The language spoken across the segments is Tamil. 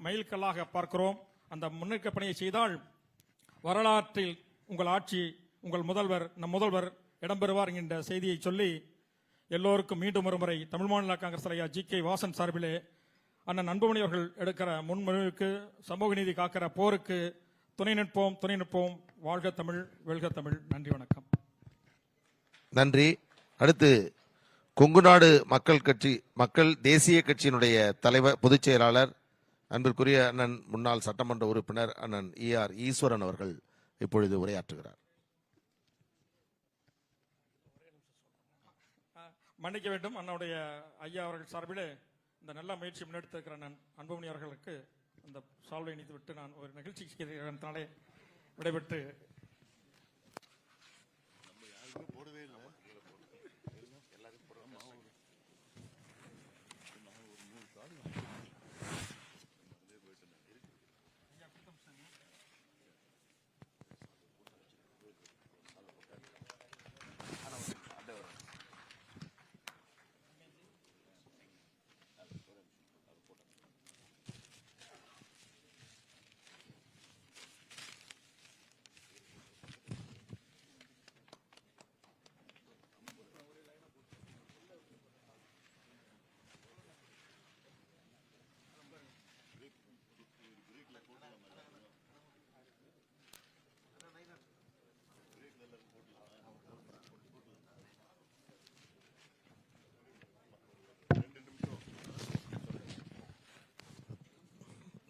மைல்கல்லாக பார்க்கிறோம். அந்த முன்னெடுக்க பணியை செய்தால் வரலாற்றில் உங்கள் ஆட்சி, உங்கள் முதல்வர், நம் முதல்வர் இடம்பெறுவார் என்கின்ற செய்தியை சொல்லி எல்லோருக்கும் மீண்டும் ஒருமுறை தமிழ் மாநில காங்கிரஸ் தலைவர் ஜி.கே. வாசன் சார்பிலே அண்ணன் அன்புமணி அவர்கள் எடுக்கிற முன்மொழிவுக்கு, சமூக நீதி காக்கிற போருக்கு துணை நிற்போம், துணை நிற்போம். வாழ்க தமிழ், வெல்க தமிழ். நன்றி, வணக்கம். நன்றி. அடுத்து கொங்குநாடு மக்கள் தேசிய கட்சியினுடைய தலைவர், பொதுச் செயலாளர், அன்பிற்குரிய அண்ணன் முன்னாள் சட்டமன்ற உறுப்பினர் அண்ணன் ஈஆர் ஈஸ்வரன் அவர்கள் இப்பொழுது உரையாற்றுகிறார். மன்னிக்க வேண்டும், அண்ணனுடைய ஐயா அவர்கள் சார்பிலே இந்த நல்ல முயற்சி முன்னெடுத்திருக்கிற நான் அன்புமணி அவர்களுக்கு அந்த சால்வை இணைத்து விட்டு நான் ஒரு நிகழ்ச்சி செய்கிறதுனாலே விடைபெற்று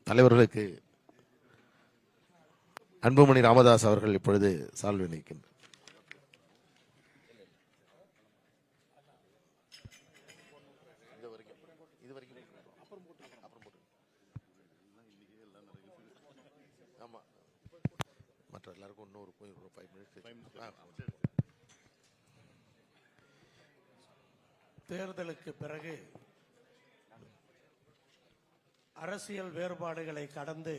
தலைவர்களுக்கு அன்புமணி ராமதாஸ் அவர்கள் இப்பொழுது சால்வை நீக்கின்றார். மற்ற எல்லாருக்கும் இன்னொரு 5 மினிட்ஸ். தேர்தலுக்கு பிறகு அரசியல் வேறுபாடுகளை கடந்து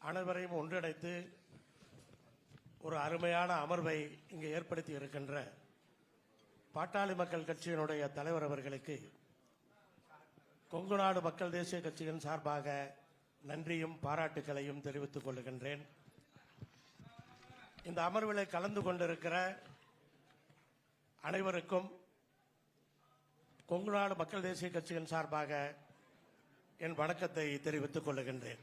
அனைவரையும் ஒன்றிணைத்து ஒரு அருமையான அமர்வை இங்கு ஏற்படுத்தி இருக்கின்ற பாட்டாளி மக்கள் கட்சியினுடைய தலைவர் அவர்களுக்கு கொங்குநாடு மக்கள் தேசிய கட்சியின் சார்பாக நன்றியும் பாராட்டுகளையும் தெரிவித்துக் கொள்கின்றேன். இந்த அமர்வில் கலந்து கொண்டிருக்கிற அனைவருக்கும் கொங்குநாடு மக்கள் தேசிய கட்சியின் சார்பாக என் வணக்கத்தை தெரிவித்துக் கொள்கின்றேன்.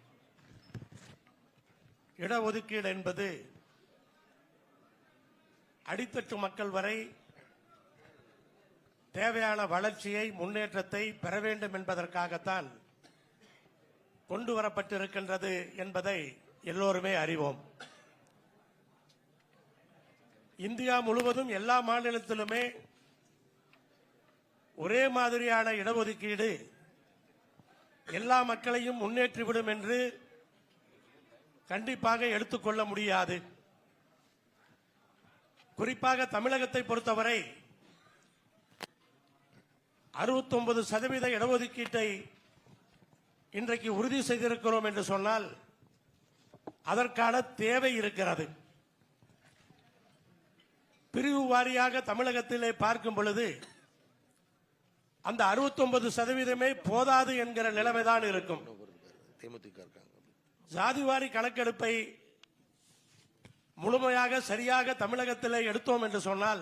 இடஒதுக்கீடு என்பது அடித்தட்டு மக்கள் வரை தேவையான வளர்ச்சியை, முன்னேற்றத்தை பெற வேண்டும் என்பதற்காகத்தான் கொண்டு வரப்பட்டிருக்கின்றது என்பதை எல்லோருமே அறிவோம். இந்தியா முழுவதும் எல்லா மாநிலத்திலுமே ஒரே மாதிரியான இடஒதுக்கீடு எல்லா மக்களையும் முன்னேற்றிவிடும் என்று கண்டிப்பாக எடுத்துக்கொள்ள முடியாது. குறிப்பாக தமிழகத்தை பொறுத்தவரை 69% இடஒதுக்கீட்டை இன்றைக்கு உறுதி செய்திருக்கிறோம் என்று சொன்னால் அதற்கான தேவை இருக்கிறது. பிரிவு வாரியாக தமிழகத்திலே பார்க்கும் பொழுது அந்த 69% போதாது என்கிற நிலைமைதான் இருக்கும். ஜாதிவாரி கணக்கெடுப்பை முழுமையாக சரியாக தமிழகத்தில் எடுத்தோம் என்று சொன்னால்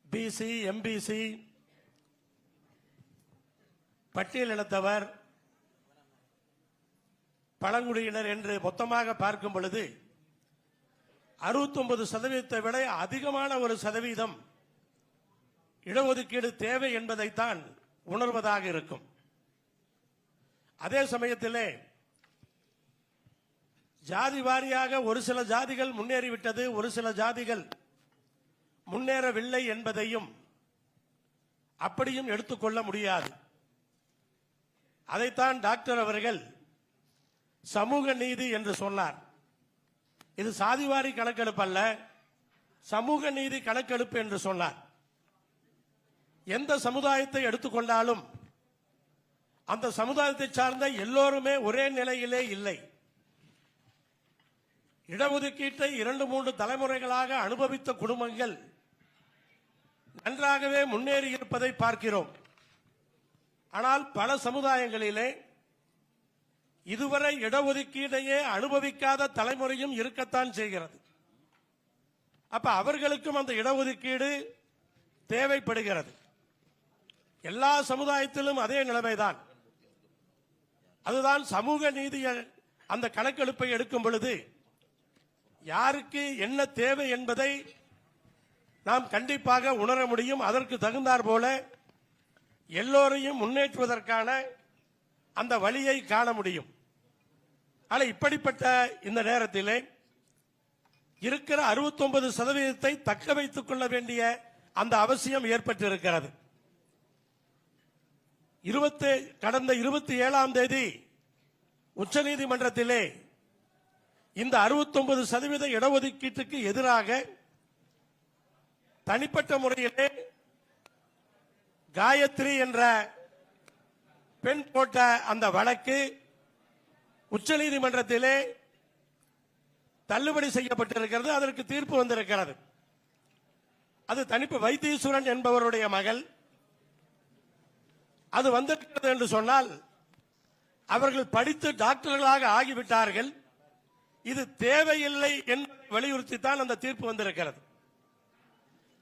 பிசி, எம்பிசி, பட்டியலினத்தவர், பழங்குடியினர் என்று மொத்தமாக பார்க்கும் பொழுது 69% விட அதிகமான ஒரு சதவீதம் இடஒதுக்கீடு தேவை என்பதைத்தான் உணர்வதாக இருக்கும். அதே சமயத்திலே ஜாதி வாரியாக ஒரு சில ஜாதிகள் முன்னேறிவிட்டது, ஒரு சில ஜாதிகள் முன்னேறவில்லை என்பதையும் அப்படியும் எடுத்துக்கொள்ள முடியாது. அதைத்தான் டாக்டர் அவர்கள் சமூக நீதி என்று சொன்னார். இது சாதிவாரி கணக்கெடுப்பு அல்ல, சமூக நீதி கணக்கெடுப்பு என்று சொன்னார். எந்த சமுதாயத்தை எடுத்துக்கொண்டாலும் அந்த சமுதாயத்தை சார்ந்த எல்லோருமே ஒரே நிலையிலே இல்லை. இடஒதுக்கீட்டை 2-3 தலைமுறைகளாக அனுபவித்த குடும்பங்கள் நன்றாகவே முன்னேறி இருப்பதை பார்க்கிறோம். ஆனால் பல சமுதாயங்களிலே இதுவரை இடஒதுக்கீடையே அனுபவிக்காத தலைமுறையும் இருக்கத்தான் செய்கிறது. அப்ப அவர்களுக்கும் அந்த இடஒதுக்கீடு தேவைப்படுகிறது. எல்லா சமுதாயத்திலும் அதே நிலைமைதான். அதுதான் சமூக நீதி. அந்த கணக்கெடுப்பை எடுக்கும் பொழுது யாருக்கு என்ன தேவை என்பதை நாம் கண்டிப்பாக உணர முடியும். அதற்கு தகுந்தாற் போல எல்லோரையும் முன்னேற்றுவதற்கான அந்த வழியை காண முடியும். ஆனால் இப்படிப்பட்ட இந்த நேரத்திலே இருக்கிற 69% தக்க வைத்துக் கொள்ள வேண்டிய அந்த அவசியம் ஏற்பட்டிருக்கிறது. கடந்த 27ஆம் தேதி உச்சநீதிமன்றத்திலே இந்த 69% இடஒதுக்கீட்டுக்கு எதிராக தனிப்பட்ட முறையிலே காயத்ரி என்ற பெண் போட்ட அந்த வழக்கு உச்சநீதிமன்றத்திலே தள்ளுபடி செய்யப்பட்டிருக்கிறது. அதற்கு தீர்ப்பு வந்திருக்கிறது. அது தனிப்பு வைத்தீஸ்வரன் என்பவருடைய மகள். அது வந்திருக்கிறது என்று சொன்னால் அவர்கள் படித்து டாக்டர்களாக ஆகிவிட்டார்கள். இது தேவையில்லை என்பதை வலியுறுத்தித்தான் அந்த தீர்ப்பு வந்திருக்கிறது.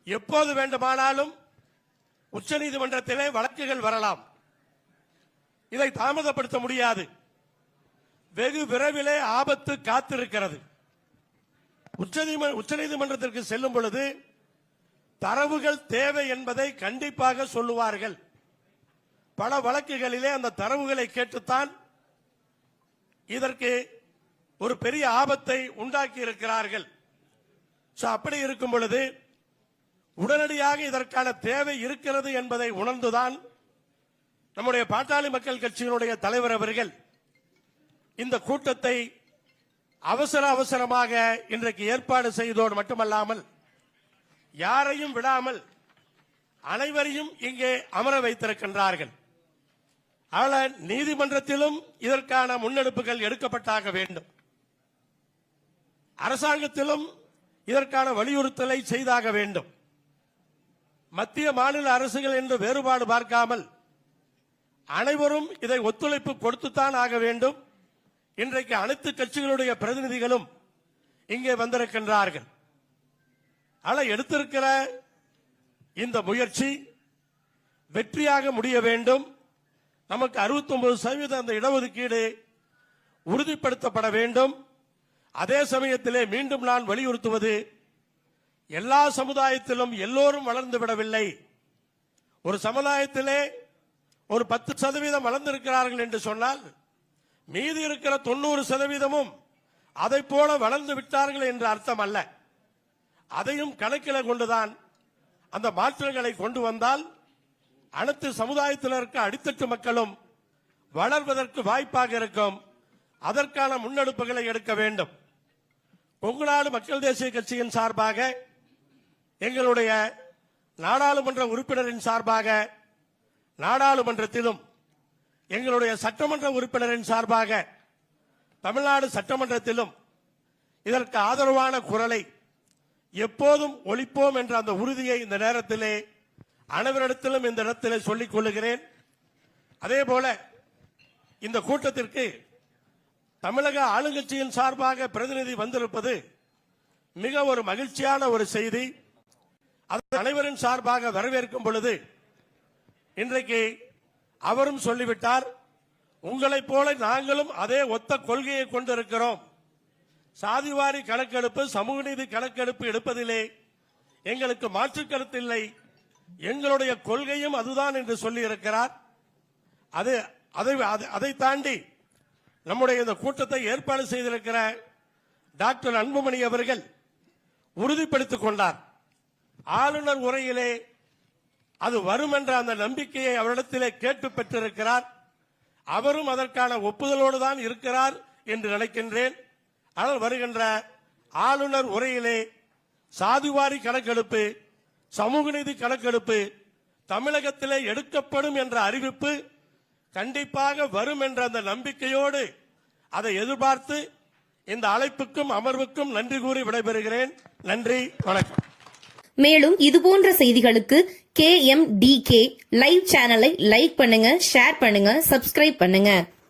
எப்போது வேண்டுமானாலும் உச்சநீதிமன்றத்திலே வழக்குகள் வரலாம். இதை தாமதப்படுத்த முடியாது. வெகு விரைவிலே ஆபத்து காத்திருக்கிறது. உச்சநீதிமன்றத்திற்கு செல்லும் பொழுது தரவுகள் தேவை என்பதை கண்டிப்பாக சொல்லுவார்கள். பல வழக்குகளிலே அந்த தரவுகளை கேட்டுத்தான் இதற்கு ஒரு பெரிய ஆபத்தை உண்டாக்கி இருக்கிறார்கள். அப்படி இருக்கும் பொழுது உடனடியாக இதற்கான தேவை இருக்கிறது என்பதை உணர்ந்துதான் நம்முடைய பாட்டாளி மக்கள் கட்சியினுடைய தலைவர் அவர்கள் இந்த கூட்டத்தை அவசரமாக இன்றைக்கு ஏற்பாடு செய்தோடு மட்டுமல்லாமல் யாரையும் விடாமல் அனைவரையும் இங்கே அமர வைத்திருக்கின்றார்கள். ஆனால் நீதிமன்றத்திலும் இதற்கான முன்னெடுப்புகள் எடுக்கப்பட்டாக வேண்டும். அரசாங்கத்திலும் இதற்கான வலியுறுத்தலை செய்தாக வேண்டும். மத்திய மாநில அரசுகள் என்று வேறுபாடு பார்க்காமல் அனைவரும் இதை ஒத்துழைப்பு கொடுத்துத்தான் ஆக வேண்டும். இன்றைக்கு அனைத்து கட்சிகளுடைய பிரதிநிதிகளும் இங்கே வந்திருக்கின்றார்கள். ஆனால் எடுத்திருக்கிற இந்த முயற்சி வெற்றியாக முடிய வேண்டும். நமக்கு 69% அந்த இடஒதுக்கீடு உறுதிப்படுத்தப்பட வேண்டும். அதே சமயத்திலே மீண்டும் நான் வலியுறுத்துவது, எல்லா சமுதாயத்திலும் எல்லோரும் வளர்ந்து விடவில்லை. ஒரு சமுதாயத்திலே ஒரு 10% வளர்ந்திருக்கிறார்கள் என்று சொன்னால் மீதி இருக்கிற 90%ம் அதை போல வளர்ந்து விட்டார்கள் என்று அர்த்தம் அல்ல. அதையும் கணக்கில் கொண்டுதான் அந்த மாற்றங்களை கொண்டு வந்தால் அனைத்து சமுதாயத்தினருக்கு அடித்தட்டு மக்களும் வளர்வதற்கு வாய்ப்பாக இருக்கும். அதற்கான முன்னெடுப்புகளை எடுக்க வேண்டும். கொங்கு நாடு மக்கள் தேசிய கட்சியின் சார்பாக, எங்களுடைய நாடாளுமன்ற உறுப்பினரின் சார்பாக, நாடாளுமன்றத்திலும் எங்களுடைய சட்டமன்ற உறுப்பினரின் சார்பாக தமிழ்நாடு சட்டமன்றத்திலும் இதற்கு ஆதரவான குரலை எப்போதும் ஒலிப்போம் என்ற அந்த உறுதியை இந்த நேரத்திலே அனைவரிடத்திலும் இந்த இடத்திலே சொல்லிக் கொள்ளுகிறேன். அதே போல இந்த கூட்டத்திற்கு தமிழக ஆளுங்கட்சியின் சார்பாக பிரதிநிதி வந்திருப்பது மிக ஒரு மகிழ்ச்சியான ஒரு செய்தி. அதை அனைவரின் சார்பாக வரவேற்கும் பொழுது இன்றைக்கு அவரும் சொல்லிவிட்டார், உங்களைப் போல நாங்களும் அதே ஒத்த கொள்கையை கொண்டிருக்கிறோம். சாதிவாரி கணக்கெடுப்பு, சமூக நீதி கணக்கெடுப்பு எடுப்பதிலே எங்களுக்கு மாற்று கருத்தில்லை, எங்களுடைய கொள்கையும் அதுதான் என்று சொல்லி இருக்கிறார். அதை தாண்டி நம்முடைய இந்த கூட்டத்தை ஏற்பாடு செய்திருக்கிற டாக்டர் அன்புமணி அவர்கள் உறுதிப்படுத்திக் கொண்டார். ஆளுநர் உரையிலே அது வரும் என்ற அந்த நம்பிக்கையை அவரிடத்திலே கேட்டு பெற்றிருக்கிறார். அவரும் அதற்கான ஒப்புதலோடு தான் இருக்கிறார் என்று நினைக்கின்றேன். ஆனால் வருகின்ற ஆளுநர் உரையிலே சாதிவாரி கணக்கெடுப்பு, சமூக நீதி கணக்கெடுப்பு தமிழகத்திலே எடுக்கப்படும் என்ற அறிவிப்பு கண்டிப்பாக வரும் என்ற அந்த நம்பிக்கையோடு அதை எதிர்பார்த்து இந்த அழைப்புக்கும் அமர்வுக்கும் நன்றி கூறி விடைபெறுகிறேன். நன்றி, வணக்கம். மேலும் இதுபோன்ற செய்திகளுக்கு KMDK லைவ் சேனலை லைக் பண்ணுங்க, ஷேர் பண்ணுங்க, சப்ஸ்கிரைப் பண்ணுங்க.